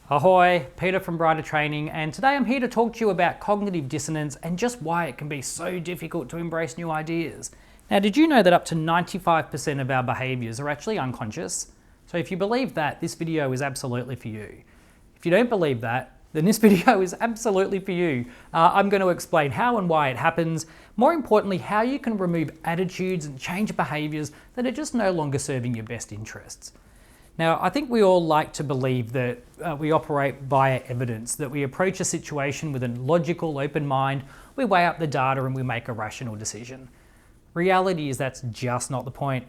Ahoy, Peter from Bryter Training, and today I'm here to talk to you about cognitive dissonance and just why it can be so difficult to embrace new ideas. Now, did you know that up to 95% of our behaviours are actually unconscious? So if you believe that, this video is absolutely for you. If you don't believe that, then this video is absolutely for you. I'm going to explain how and why it happens, more importantly, how you can remove attitudes and change behaviours that are just no longer serving your best interests. Now, I think we all like to believe that we operate via evidence, that we approach a situation with a logical, open mind, we weigh up the data and we make a rational decision. Reality is that's just not the point.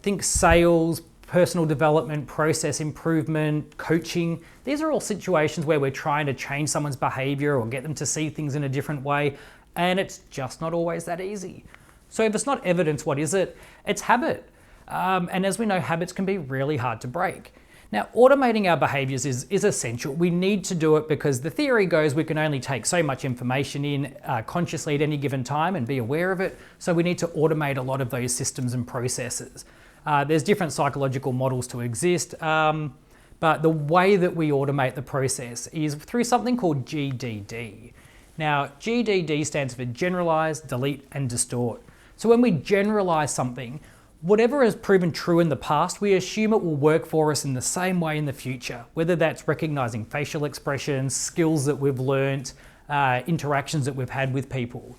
Think sales, personal development, process improvement, coaching. These are all situations where we're trying to change someone's behaviour or get them to see things in a different way, and it's just not always that easy. So if it's not evidence, what is it? It's habit. And as we know, habits can be really hard to break. Now, automating our behaviours is essential. We need to do it because the theory goes we can only take so much information in consciously at any given time and be aware of it. So we need to automate a lot of those systems and processes. There's different psychological models to exist, but the way that we automate the process is through something called GDD. Now, GDD stands for generalize, delete, and distort. So when we generalize something, whatever has proven true in the past, we assume it will work for us in the same way in the future, whether that's recognizing facial expressions, skills that we've learnt, interactions that we've had with people.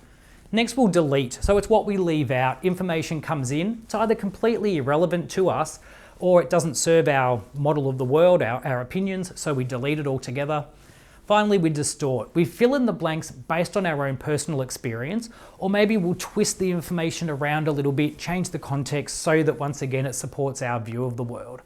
Next, we'll delete. So it's what we leave out. Information comes in. It's either completely irrelevant to us or it doesn't serve our model of the world, our opinions, so we delete it altogether. Finally, we distort. We fill in the blanks based on our own personal experience, or maybe we'll twist the information around a little bit, change the context so that once again it supports our view of the world.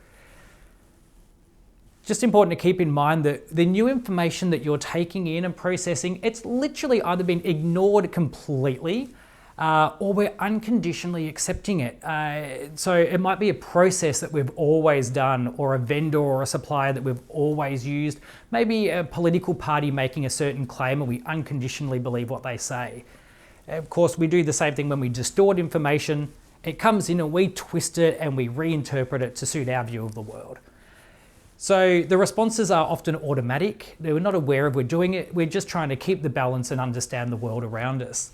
Just important to keep in mind that the new information that you're taking in and processing, it's literally either been ignored completely or we're unconditionally accepting it. So it might be a process that we've always done, or a vendor or a supplier that we've always used, maybe a political party making a certain claim and we unconditionally believe what they say. Of course, we do the same thing when we distort information. It comes in and we twist it and we reinterpret it to suit our view of the world. So the responses are often automatic. We're not aware of we're doing it. We're just trying to keep the balance and understand the world around us.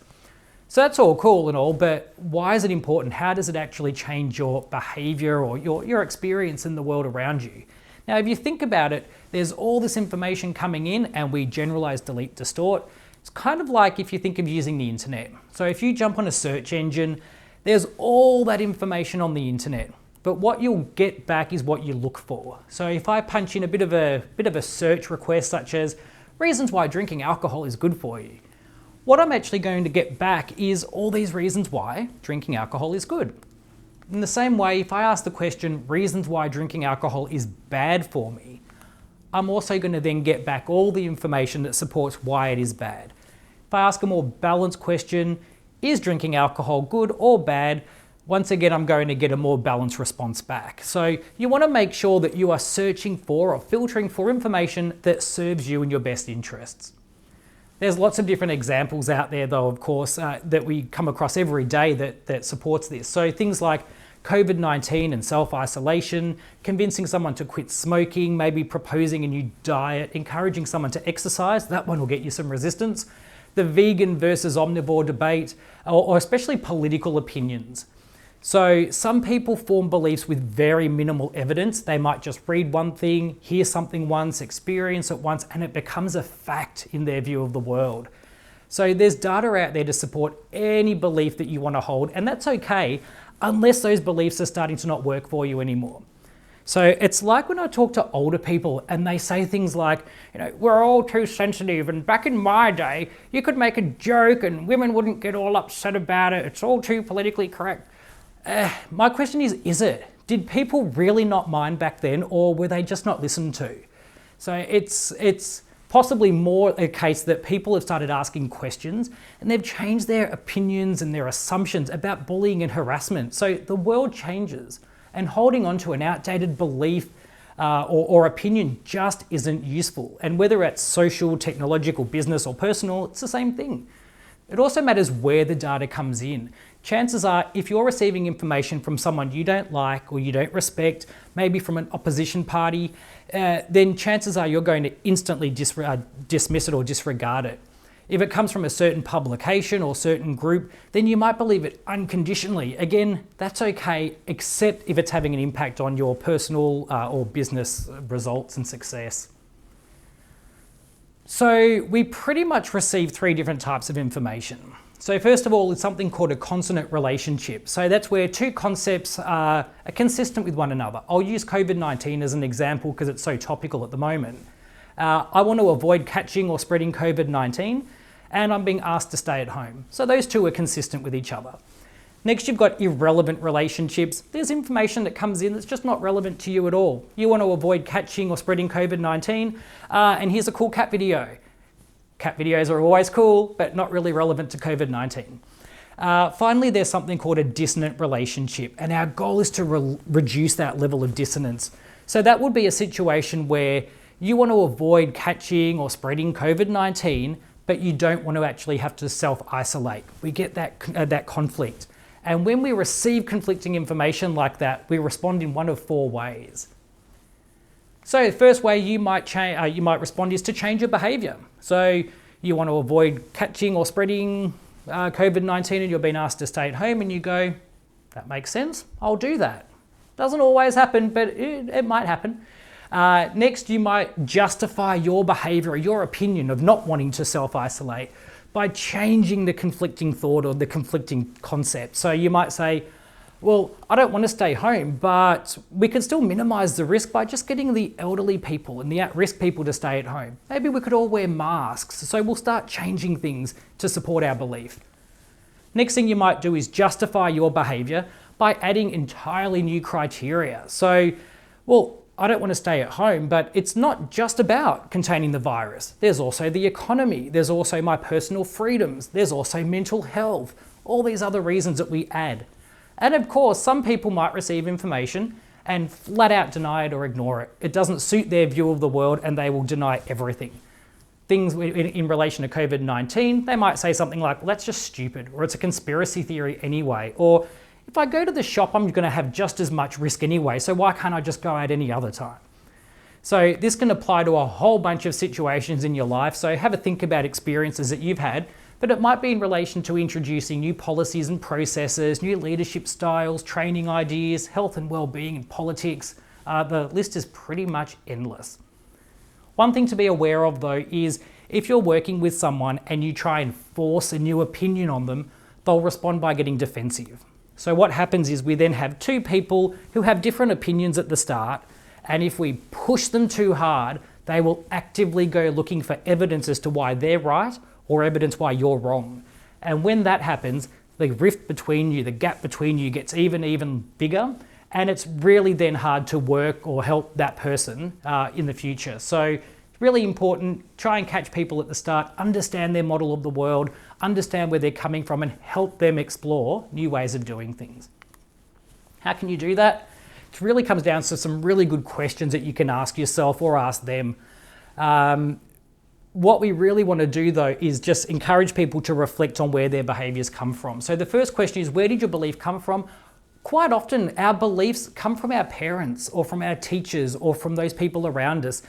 So that's all cool and all, but why is it important? How does it actually change your behaviour or your experience in the world around you? Now, if you think about it, there's all this information coming in and we generalise, delete, distort. It's kind of like if you think of using the internet. So if you jump on a search engine, there's all that information on the internet. But what you'll get back is what you look for. So if I punch in a bit of a search request such as reasons why drinking alcohol is good for you, what I'm actually going to get back is all these reasons why drinking alcohol is good. In the same way, if I ask the question, reasons why drinking alcohol is bad for me, I'm also going to then get back all the information that supports why it is bad. If I ask a more balanced question, is drinking alcohol good or bad? Once again, I'm going to get a more balanced response back. So you want to make sure that you are searching for or filtering for information that serves you in your best interests. There's lots of different examples out there though, of course, that we come across every day that supports this. So things like COVID-19 and self-isolation, convincing someone to quit smoking, maybe proposing a new diet, encouraging someone to exercise, that one will get you some resistance. The vegan versus omnivore debate, or especially political opinions. So some people form beliefs with very minimal evidence. They might just read one thing, hear something once, experience it once, and it becomes a fact in their view of the world. So there's data out there to support any belief that you want to hold, and that's okay, unless those beliefs are starting to not work for you anymore. So it's like when I talk to older people and they say things like, we're all too sensitive, and back in my day, you could make a joke and women wouldn't get all upset about it. It's all too politically correct. My question is it? Did people really not mind back then, or were they just not listened to? So it's possibly more a case that people have started asking questions and they've changed their opinions and their assumptions about bullying and harassment. So the world changes, and holding on to an outdated belief or opinion just isn't useful. And whether it's social, technological, business, or personal, it's the same thing. It also matters where the data comes in. Chances are, if you're receiving information from someone you don't like or you don't respect, maybe from an opposition party, then chances are you're going to instantly dismiss it or disregard it. If it comes from a certain publication or certain group, then you might believe it unconditionally. Again, that's okay, except if it's having an impact on your personal or business results and success. So we pretty much receive three different types of information. So first of all, it's something called a consonant relationship. So that's where two concepts are consistent with one another. I'll use COVID-19 as an example because it's so topical at the moment. I want to avoid catching or spreading COVID-19, and I'm being asked to stay at home. So those two are consistent with each other. Next, you've got irrelevant relationships. There's information that comes in that's just not relevant to you at all. You want to avoid catching or spreading COVID-19, and here's a cool cat video. Cat videos are always cool, but not really relevant to COVID-19. Finally, there's something called a dissonant relationship, and our goal is to reduce that level of dissonance. So that would be a situation where you want to avoid catching or spreading COVID-19, but you don't want to actually have to self-isolate. We get that conflict. And when we receive conflicting information like that, we respond in one of four ways. So the first way you might respond is to change your behaviour. So you want to avoid catching or spreading COVID-19 and you're being asked to stay at home, and you go, that makes sense, I'll do that. Doesn't always happen, but it might happen. Next, you might justify your behaviour or your opinion of not wanting to self-isolate by changing the conflicting thought or the conflicting concept. So you might say, well, I don't want to stay home, but we can still minimise the risk by just getting the elderly people and the at-risk people to stay at home. Maybe we could all wear masks, so we'll start changing things to support our belief. Next thing you might do is justify your behaviour by adding entirely new criteria. So, well, I don't want to stay at home, but it's not just about containing the virus. There's also the economy. There's also my personal freedoms. There's also mental health. All these other reasons that we add. And of course, some people might receive information and flat out deny it or ignore it. It doesn't suit their view of the world and they will deny everything. Things in relation to COVID-19, they might say something like, well, that's just stupid, or it's a conspiracy theory anyway, or if I go to the shop, I'm going to have just as much risk anyway, so why can't I just go out any other time? So this can apply to a whole bunch of situations in your life, so have a think about experiences that you've had, but it might be in relation to introducing new policies and processes, new leadership styles, training ideas, health and well-being and politics. The list is pretty much endless. One thing to be aware of though is if you're working with someone and you try and force a new opinion on them, they'll respond by getting defensive. So what happens is we then have two people who have different opinions at the start, and if we push them too hard, they will actively go looking for evidence as to why they're right or evidence why you're wrong. And when that happens, the rift between you, the gap between you gets even bigger, and it's really then hard to work or help that person in the future. So it's really important, try and catch people at the start, understand their model of the world, understand where they're coming from, and help them explore new ways of doing things. How can you do that? It really comes down to some really good questions that you can ask yourself or ask them. What we really want to do though is just encourage people to reflect on where their behaviours come from. So the first question is, where did your belief come from? Quite often our beliefs come from our parents or from our teachers or from those people around us.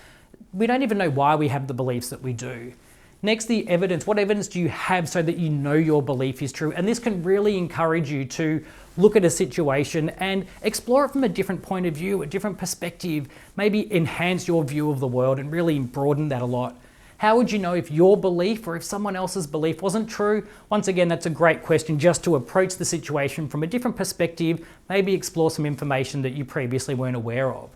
We don't even know why we have the beliefs that we do. Next, the evidence. What evidence do you have so that you know your belief is true? And this can really encourage you to look at a situation and explore it from a different point of view, a different perspective, maybe enhance your view of the world and really broaden that a lot. How would you know if your belief or if someone else's belief wasn't true? Once again, that's a great question, just to approach the situation from a different perspective, maybe explore some information that you previously weren't aware of.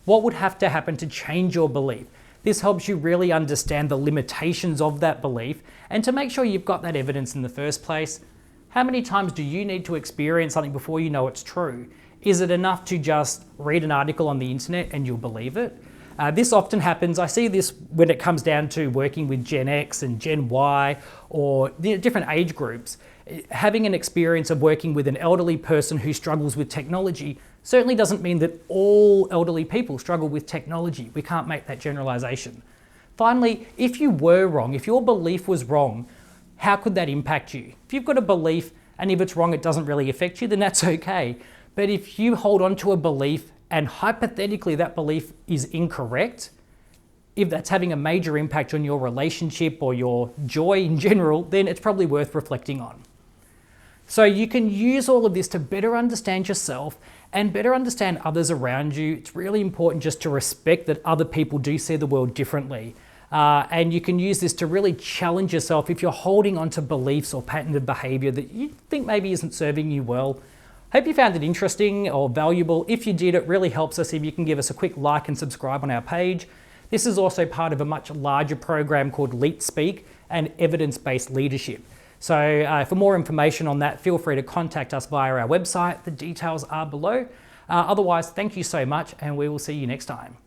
What would have to happen to change your belief? This helps you really understand the limitations of that belief and to make sure you've got that evidence in the first place. How many times do you need to experience something before you know it's true? Is it enough to just read an article on the internet and you'll believe it? This often happens. I see this when it comes down to working with Gen X and Gen Y or different age groups. Having an experience of working with an elderly person who struggles with technology certainly doesn't mean that all elderly people struggle with technology. We can't make that generalization. Finally, if you were wrong, if your belief was wrong, how could that impact you? If you've got a belief and if it's wrong, it doesn't really affect you, then that's okay. But if you hold on to a belief and hypothetically that belief is incorrect, if that's having a major impact on your relationship or your joy in general, then it's probably worth reflecting on. So you can use all of this to better understand yourself and better understand others around you. It's really important just to respect that other people do see the world differently. And you can use this to really challenge yourself if you're holding on to beliefs or patterns of behaviour that you think maybe isn't serving you well. Hope you found it interesting or valuable. If you did, it really helps us if you can give us a quick like and subscribe on our page. This is also part of a much larger program called Lead Speak and Evidence-Based Leadership. So for more information on that, feel free to contact us via our website. The details are below. Otherwise, thank you so much, and we will see you next time.